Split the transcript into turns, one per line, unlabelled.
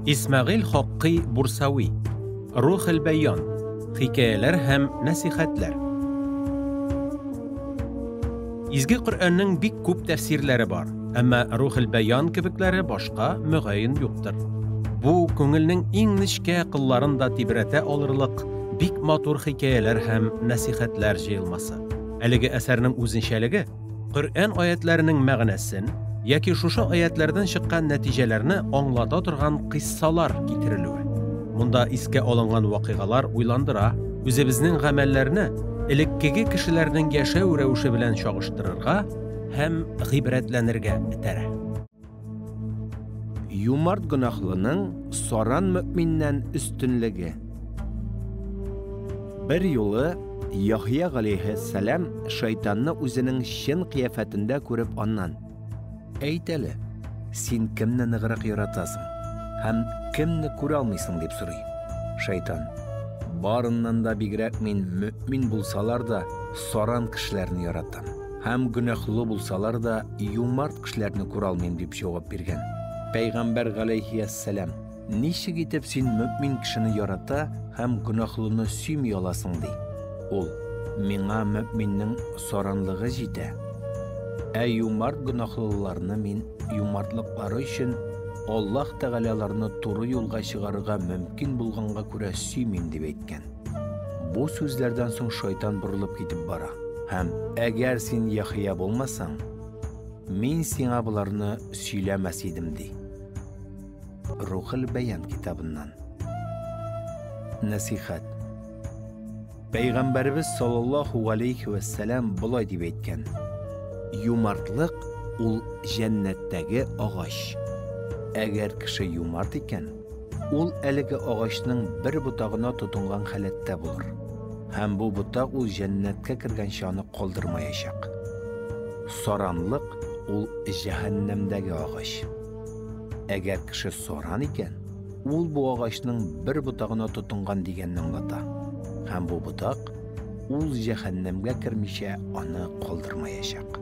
İsmail Hakkı Bursavi, Ruhul Beyan, Hikayeler hem Nasihatler. İzgi Kur'an'ın bik küp tefsirleri var, ama Ruhul Beyan kibikleri başka mügayin yoktur. Bu, köngülnün en nişke kıllarında tibrete alırlık, bik matur hikayeler hem nasihatler jayılması. Eligi eserinin uzunşeligi, Kur'an ayetlerinin mağnesin, yaki şuşa ayetlerden çıkan neticelerini anlata durgan kıssalar getirilüyor. Bunda iske alıngan vakigalar uylandıra, özümüzün gamellerini elekkegi kişilerinin yaşav revuşu bilen çağıştırırga hem gibretlenirge itere.
Yumart günahlının soran müminden üstünlüğü. Bir yolu Yahya aleyhisselam şeytanını özünün şen kıyafetinde görüp annan. Eyteli, sen kimni nıgırık yaratasın, hem kimni kuralmıysın deyip soruy. Şeytan, barından da bigrek men mümin bulsalar da soran kişilerini yaratam. Hem günahlı bulsalar da yumart kişilerini kuralmayım deyip cevap bergen. Peygamber aleyhisselam, nişi gitip sen mümin kişini yarata hem günahlını süymey olasın dey. Ol, mena müminin soranlığı jide. Ey yumart günahlılarını men yumartlıkları için Allah Teala'larını toru yolga çıgarıga mümkün bulganга күрә süymeyim dep aytgan. Bu sözlerden soň şeytan burulup gidip bara. Hem eğer sen Yahya bolmasan, men sana bularını söylemez idim dey. Ruhul Beyan kitabından. Nasihat. Peygamberimiz sallallahu aleyhi ve sellem bulay dep aytgan. Yumartlık ul cennetteki ağaç. Eğer kişi yumart iken, ul eligi ağaçның bir butağına tutungan halette bulur. Hem bu butaq ul cennetke kirgen şanı kaldırmayacak. Soranlık ul cehennemdeki ağaç. Eğer kişi soran iken, ul bu ağaçның bir butağına tutungan digenini anlata. Hem bu butaq ul cehennemge kirmişe onu kaldırmayacak.